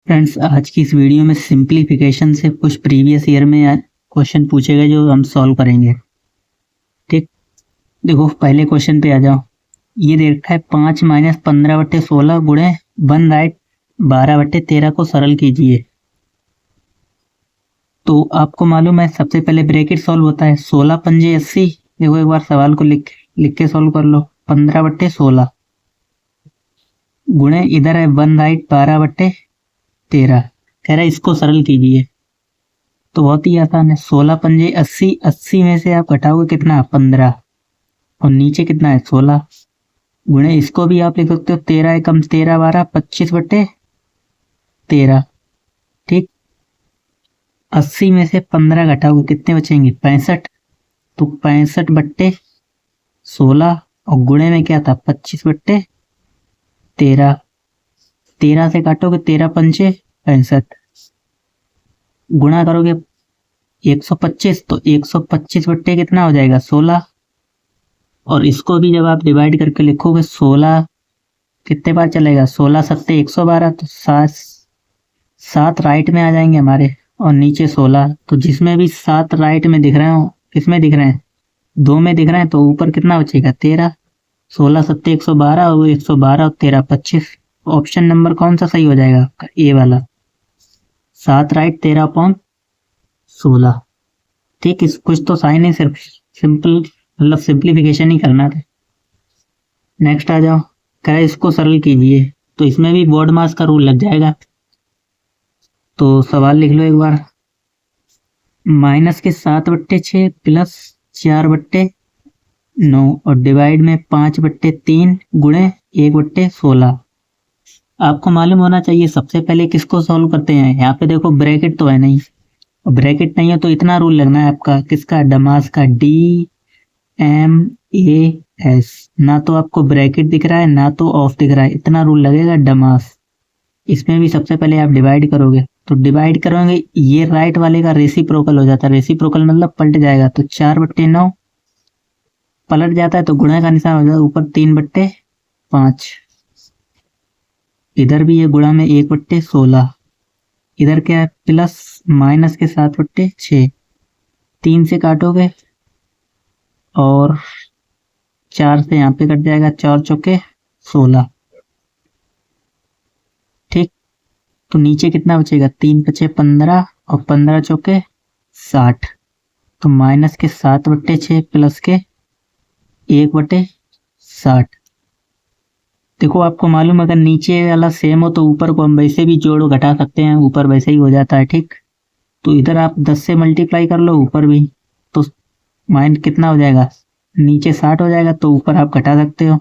Friends, आज की इस वीडियो में सिंप्लीफिकेशन से कुछ प्रीवियस ईयर में क्वेश्चन पूछे गए जो हम सॉल्व करेंगे। ठीक, देखो पहले क्वेश्चन पे आ जाओ। ये दे रखा है 5 माइनस 15/16 गुणे 1 राइट 12/13 को सरल कीजिए। तो आपको मालूम है सबसे पहले ब्रैकेट सॉल्व होता है। 16 पंजे 80। देखो एक बार सवाल को लिख के सॉल्व कर लो। 15/16 गुणे इधर है 1 राइट 12/13। कह रहा है इसको सरल कीजिए। तो बहुत ही आसान है। 16 पंजे 80, 80 में से आप घटाओगे कितना 15 और नीचे कितना है 16 गुणे इसको भी आप लिख सकते हो 13 एकम 13 12 25/13। ठीक, 80 में से 15 घटाओगे कितने बचेंगे 65। तो 65/16 और गुणे में क्या था 25/13। 13 से काटोगे 13 पंचे 65 गुणा करोगे 125 तो 125 बट्टे कितना हो जाएगा 16। और इसको भी जब आप डिवाइड करके लिखोगे 16 कितने बार चलेगा 16 सत्ते 112। तो 7 राइट में आ जाएंगे हमारे और नीचे 16। तो जिसमें भी 7 राइट में दिख रहे हो किसमें दिख रहे हैं 2 में दिख रहे हैं तो ऊपर कितना बचेगा 13। 16 सत्ते 112 और वो 112 और 13 25। ऑप्शन नंबर कौन सा सही हो जाएगा आपका ए वाला 7 राइट 13/16। ठीक, इस कुछ तो साइन है, सिर्फ सिंपल मतलब सिंप्लीफिकेशन ही करना था। नेक्स्ट आ जाओ। कह रहा है इसको सरल कीजिए। तो इसमें भी बोर्ड मास का रूल लग जाएगा। तो सवाल लिख लो एक बार। -7/6 प्लस 4/9 और डिवाइड में 5/3 गुणे 1/16। आपको मालूम होना चाहिए सबसे पहले किसको सॉल्व करते हैं। यहाँ पे देखो ब्रैकेट तो है नहीं, और ब्रैकेट नहीं है तो इतना रूल लगना है आपका किसका डमास का DMAS। ना तो आपको ब्रैकेट दिख रहा है ना तो ऑफ दिख रहा है, इतना रूल लगेगा डमास। इसमें भी सबसे पहले आप डिवाइड करोगे तो डिवाइड करोगे ये राइट वाले का रेसिप्रोकल हो जाता है। रेसिप्रोकल मतलब पलट जाएगा तो 4/9 पलट जाता है तो गुणा का निशान हो जाता है ऊपर 3/5। इधर भी ये गुणा में 1/16। इधर क्या है प्लस माइनस के 7/6। 3 से काटोगे और 4 से यहाँ पे कट जाएगा 4 चौके 16। ठीक, तो नीचे कितना बचेगा 3 5 15 और 15 चौके 60। तो माइनस के 7/6 प्लस के 1/60। देखो आपको मालूम अगर नीचे वाला सेम हो तो ऊपर को हम वैसे भी जोड़ घटा सकते हैं, ऊपर वैसे ही हो जाता है। ठीक, तो इधर आप 10 से मल्टीप्लाई कर लो ऊपर भी तो माइनस कितना हो जाएगा नीचे 60 हो जाएगा तो ऊपर आप घटा सकते हो।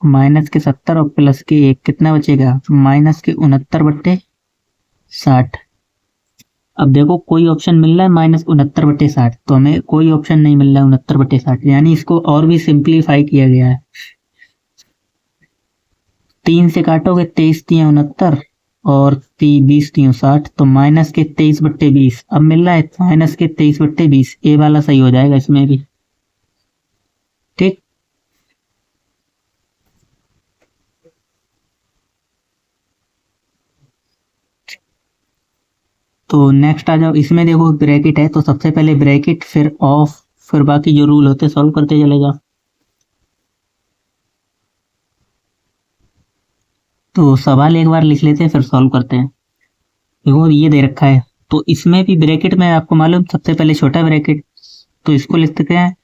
माइनस के 70 और प्लस के 1 कितना बचेगा माइनस के 69/60। अब देखो कोई ऑप्शन मिल रहा है -69/60 तो हमें कोई ऑप्शन नहीं मिल रहा है 69/60, यानी इसको और भी सिंप्लीफाई किया गया है। 3 से काटोगे 23 3 69 और 20 3 60 तो माइनस के 23/20। अब मिल रहा है माइनस के 23/20। ए वाला सही हो जाएगा इसमें भी। ठीक, तो नेक्स्ट आ जाओ। इसमें देखो ब्रैकेट है तो सबसे पहले ब्रैकेट फिर ऑफ फिर बाकी जो रूल होते सॉल्व करते चले जाओ। तो सवाल एक बार लिख लेते हैं फिर सॉल्व करते हैं। देखो ये दे रखा है तो इसमें भी ब्रैकेट में आपको मालूम सबसे पहले छोटा ब्रैकेट तो इसको लिख सकते हैं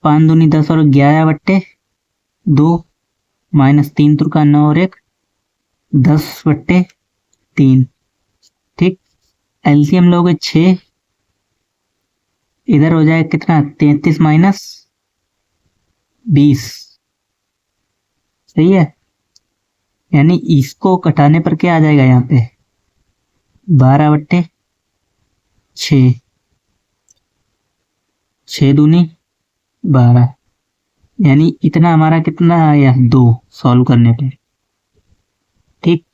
5 दूनी 10 और 11/2 माइनस 3 तुरका 9 और 1 10/3। ठीक, एलसीएम लोगे 6, इधर हो जाए कितना 33 माइनस 20। सही है, यानी इसको कटाने पर क्या आ जाएगा यहाँ पे 12/6। 6 दूनी 12, यानी इतना हमारा कितना आया 2 सॉल्व करने पे। ठीक,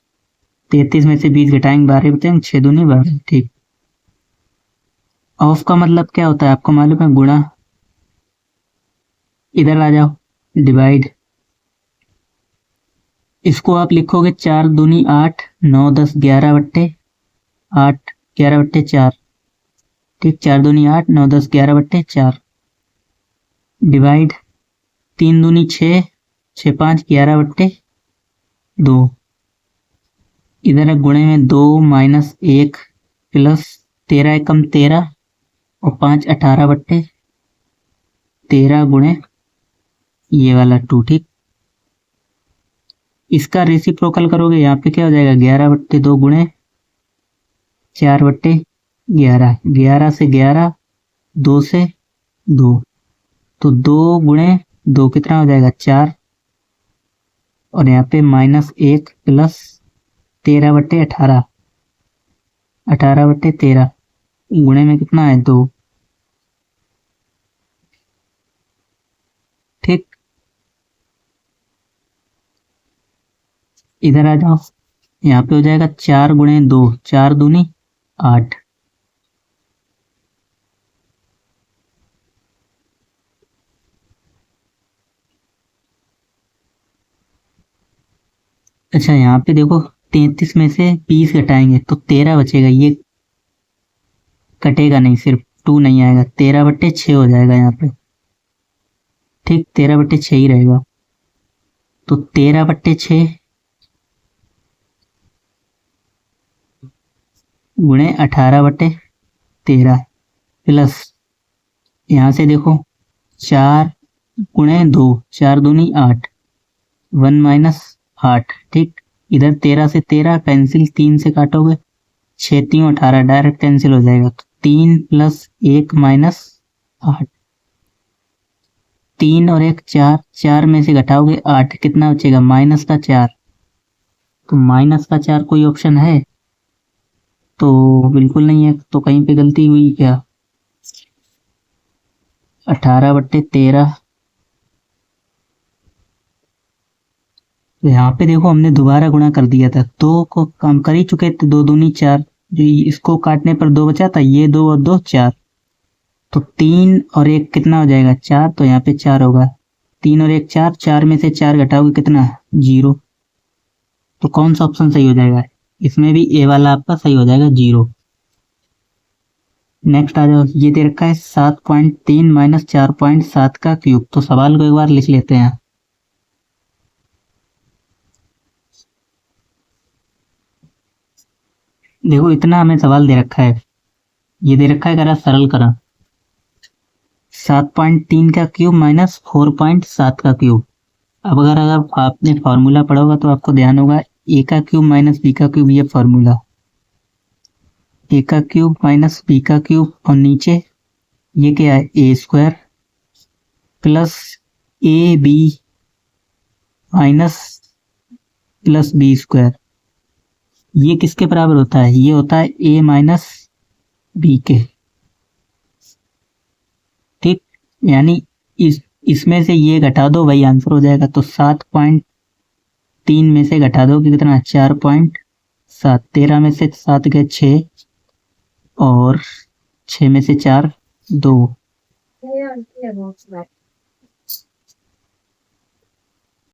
33 में से 20 घटाएंगे 12 बचेंगे 6 दूनी 12। ठीक, ऑफ का मतलब क्या होता है आपको मालूम है गुणा। इधर आ जाओ डिवाइड इसको आप लिखोगे 4 दूनी 8, 9 10 11 बट्टे 8, 11 बट्टे 4। ठीक, 4 दूनी 8, 9 10 11 बट्टे 4। डिवाइड 3 दूनी 6, 6 5 11 बट्टे 2। इधर है गुणे में 2 माइनस 1 प्लस 13 एकम 13 और 5 18 बट्टे 13 गुणे ये वाला 2। ठीक, इसका रेसिप्रोकल करोगे यहाँ पे क्या हो जाएगा 11 बट्टे 2 गुणे 4 बट्टे 11, 11 से 11, 2 से 2, तो 2 गुणे 2 कितना हो जाएगा 4, और यहाँ पे माइनस 1 प्लस 13 बट्टे 18, 18 बट्टे 13 गुणे में कितना है 2। ठीक, इधर आ जाओ, यहाँ पे हो जाएगा 4 गुणे 2, 4 दूनी 8। अच्छा, यहाँ पे देखो 33 में से 20 घटाएंगे तो 13 बचेगा, ये कटेगा नहीं, सिर्फ 2 नहीं आएगा, 13 बट्टे 6 हो जाएगा यहाँ पे। ठीक, 13 बट्टे 6 ही रहेगा, तो 13 बट्टे 6 गुणे 18 बट्टे 13 प्लस यहाँ से देखो 4 गुणे 2, 4 दूनी 8, 1 माइनस 8। ठीक, इधर 13 से 13 कैंसिल, 3 से काटोगे 6 3 18 डायरेक्ट कैंसिल हो जाएगा, तो 3 प्लस 1 माइनस 8, 3 और 1 4, 4 में से घटाओगे 8, कितना बचेगा माइनस का 4। तो माइनस का 4 कोई ऑप्शन है? तो बिल्कुल नहीं है, तो कहीं पे गलती हुई क्या? 18 बट्टे 13। तो यहाँ पे देखो हमने दोबारा गुणा कर दिया था, 2 को कम कर ही चुके थे, 2 दूनी 4, जो इसको काटने पर 2 बचा था, ये 2 और 2 4, तो 3 और 1 कितना हो जाएगा 4, तो यहाँ पे 4 होगा, 3 और 1 4, 4 में से 4 घटाओगे कितना 0। तो कौन सा ऑप्शन सही हो जाएगा? इसमें भी ए वाला आपका सही हो जाएगा 0। नेक्स्ट आ जाओ, ये दे रखा है 7.3 माइनस 4.7 का क्यूब। तो सवाल को एक बार लिख लेते हैं। देखो इतना हमें सवाल दे रखा है, ये दे रखा है, करा सरल करा 7.3 का क्यूब माइनस 4.7 का क्यूब। अब अगर आपने फॉर्मूला पढ़ा होगा तो आपको ध्यान होगा, ए का क्यूब माइनस बी का क्यूब, ये फॉर्मूला, ए का क्यूब माइनस बी का क्यूब, और नीचे ये क्या है a square plus a b minus plus b square. ये किसके बराबर होता है? ये होता है ए माइनस बी के। ठीक, यानी इसमें से ये घटा दो, वही आंसर हो जाएगा। तो 7.3 में से घटा दो कि कितना 4.7, 13 में से 7 गए 6, और 6 में से 4 2।